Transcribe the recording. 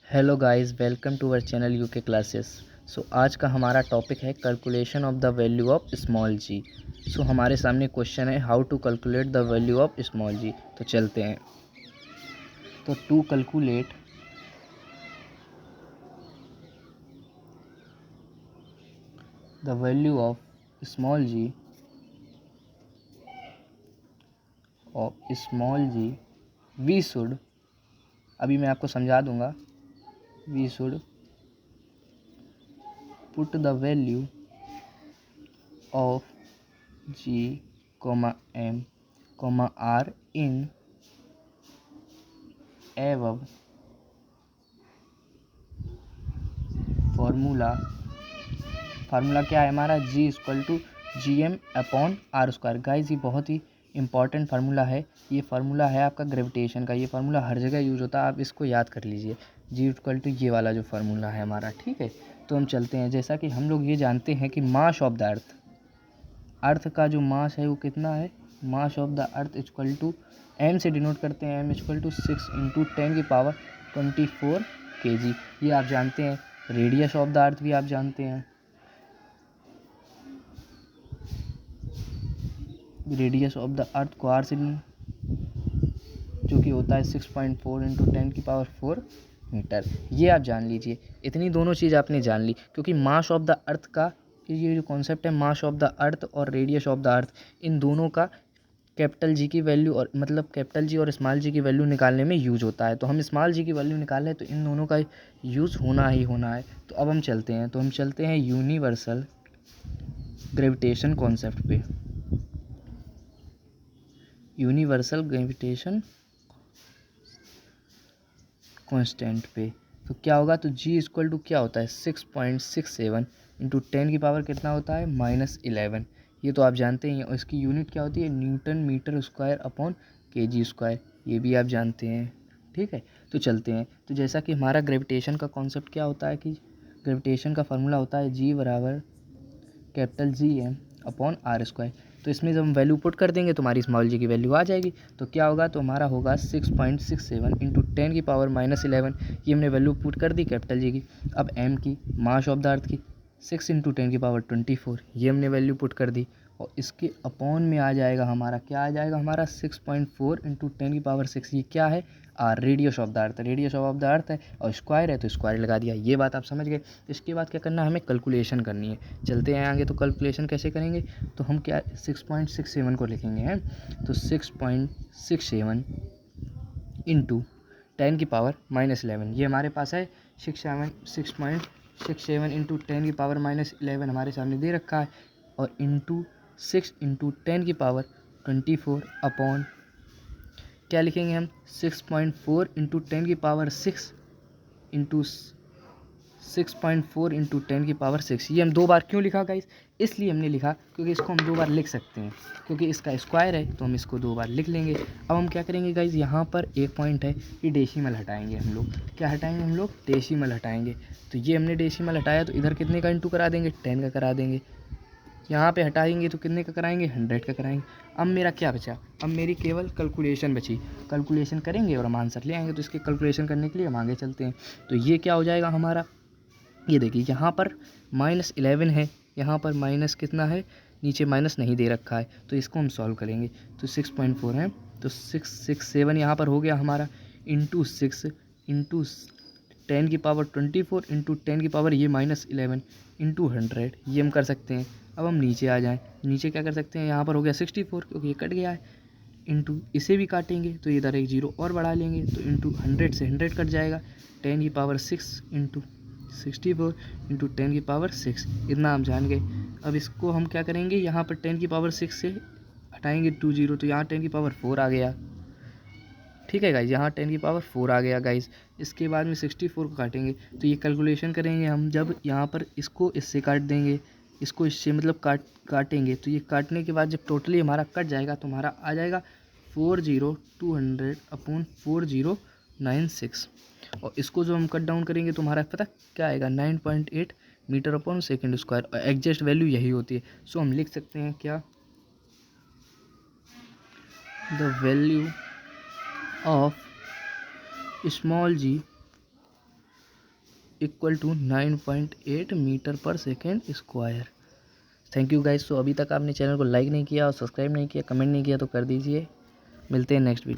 Hello guys, welcome to our channel UK classes. आज का हमारा टॉपिक है calculation of the value of small g. हमारे सामने क्वेश्चन है how to calculate the value of small g. तो चलते हैं। तो to calculate the value of small g we should, अभी मैं आपको समझा दूंगा, we should put the value of G M R in above formula क्या है हमारा, g equal to G M upon R square. Guys ये बहुत ही इंपॉर्टेंट फार्मूला है। ये फार्मूला है आपका ग्रेविटेशन का। ये फार्मूला हर जगह यूज होता है, आप इसको याद कर लीजिए। जी इक्वल टू ये वाला जो फार्मूला है हमारा, ठीक है। तो हम चलते हैं। जैसा कि हम लोग ये जानते हैं कि मास ऑफ द अर्थ का जो मास है वो कितना है, mass of the earth equal to M से डिनोट करते हैं, M equal to 6 into 10⁻24 kg। ये आप जानते हैं। रेडियस ऑफ द अर्थ भी आप जानते हैं, रेडियस ऑफ द अर्थ को आर से, जो कि होता है 6.4 इंटू 10⁻4 मीटर। ये आप जान लीजिए। इतनी दोनों चीज़ आपने जान ली, क्योंकि मास ऑफ द अर्थ का ये जो कॉन्सेप्ट है, मास ऑफ द अर्थ और रेडियस ऑफ द अर्थ, इन दोनों का कैपिटल जी की वैल्यू और मतलब कैपिटल जी और स्मॉल जी की वैल्यू निकालने में यूज होता है। तो हम स्मॉल जी की वैल्यू निकाल रहे हैं, तो इन दोनों का यूज़ होना ही होना है। तो अब हम चलते हैं। तो हम चलते हैं यूनिवर्सल ग्रेविटेशन कॉन्सेप्ट पे। यूनिवर्सल ग्रेविटेशन कांस्टेंट पे तो क्या होगा, तो जी इक्वल टू क्या होता है 6.67 इंटू 10⁻, कितना होता है -11। ये तो आप जानते हैं। और इसकी यूनिट क्या होती है, Newton metre square upon KG square. ये भी आप जानते हैं, ठीक है। तो चलते हैं। तो जैसा कि हमारा ग्रेविटेशन का कॉन्सेप्ट क्या होता है कि ग्रेविटेशन का फार्मूला होता है जी बराबर capital G M upon R square. तो इसमें जब हम वैल्यू पुट कर देंगे तो हमारी स्मॉल जी की वैल्यू आ जाएगी। तो क्या होगा, तो हमारा होगा 6.67 इंटू 10⁻11। ये हमने वैल्यू पुट कर दी कैपिटल जी की। अब एम की, मास ऑफ द अर्थ की, 6 इंटू 10⁻24, ये हमने वैल्यू पुट कर दी। और इसके अपॉन में आ जाएगा हमारा, क्या आ जाएगा हमारा 6.4 इंटू 10⁻6। ये क्या है, R, radius of the earth. Radius of the earth है और स्क्वायर है तो स्क्वायर लगा दिया। ये बात आप समझ गए। इसके बाद क्या करना है, हमें कैलकुलेशन करनी है। चलते हैं आगे। तो कैलकुलेशन कैसे करेंगे, तो हम क्या 6.67 को लिखेंगे हैं। तो 6.67 इंटू 10⁻11, ये हमारे पास है 6.67 इंटू 10⁻11 हमारे सामने दे रखा है। और इंटू 6 इंटू 10⁻24 अपॉन क्या लिखेंगे हम 6.4 इंटू 10⁻6 इंटू 6.4 इंटू 10⁻6। ये हम दो बार क्यों लिखा गाइस, इसलिए हमने लिखा क्योंकि इसको हम दो बार लिख सकते हैं, क्योंकि इसका स्क्वायर है तो हम इसको दो बार लिख लेंगे। अब हम क्या करेंगे गाइस, यहाँ पर एक पॉइंट है कि डेसिमल हटाएंगे हम लोग। क्या हटाएंगे हम लोग, डेसिमल हटाएंगे। तो ये हमने डेसिमल हटाया, तो इधर कितने का इंटू करा देंगे, 10 का करा देंगे। यहाँ पे हटाएंगे तो कितने का कराएंगे, 100 का कराएंगे। अब मेरा क्या बचा, अब मेरी केवल कैलकुलेशन बची। कैलकुलेशन करेंगे और हम आंसर ले आएंगे। तो इसके कैलकुलेशन करने के लिए हम आगे चलते हैं। तो ये क्या हो जाएगा हमारा, ये देखिए यहाँ पर -11 है, यहाँ पर माइनस कितना है, नीचे माइनस नहीं दे रखा है। तो इसको हम सॉल्व करेंगे। तो 6.4 है, तो 667 यहाँ पर हो गया हमारा, इंटू 6 इंटू 10⁻24 इंटू 10⁻, ये -11 इंटू 100, ये हम कर सकते हैं। अब हम नीचे आ जाएँ। नीचे क्या कर सकते हैं, यहाँ पर हो गया 64 क्योंकि ये कट गया है, इंटू इसे भी काटेंगे तो इधर एक जीरो और बढ़ा लेंगे, तो इंटू 100 से 100 कट जाएगा, 10⁻6 इंटू 64 इंटू 10⁻6, इतना हम जान गए। अब इसको हम क्या करेंगे, यहाँ पर 10⁻6 से हटाएंगे 2 जीरो, तो यहाँ 10⁻4 आ गया, ठीक है गाइज, यहाँ 10⁻4 आ गया गाइज। इसके बाद में 64 को काटेंगे, तो ये कैलकुलेशन करेंगे हम, जब यहाँ पर इसको इससे काट देंगे, इसको इससे मतलब काटेंगे, तो ये काटने के बाद जब टोटली हमारा कट जाएगा तो हमारा आ जाएगा 40200 अपॉन 4096। और इसको जो हम कट डाउन करेंगे तो हमारा पता क्या आएगा, 9.8 मीटर अपॉन सेकेंड स्क्वायर। और एग्जैक्ट वैल्यू यही होती है। सो हम लिख सकते हैं क्या, the value of small g equal to 9.8 metre पर second square. Thank you guys. तो अभी तक आपने चैनल को लाइक नहीं किया और सब्सक्राइब नहीं किया, कमेंट नहीं किया तो कर दीजिए। मिलते हैं नेक्स्ट वीडियो।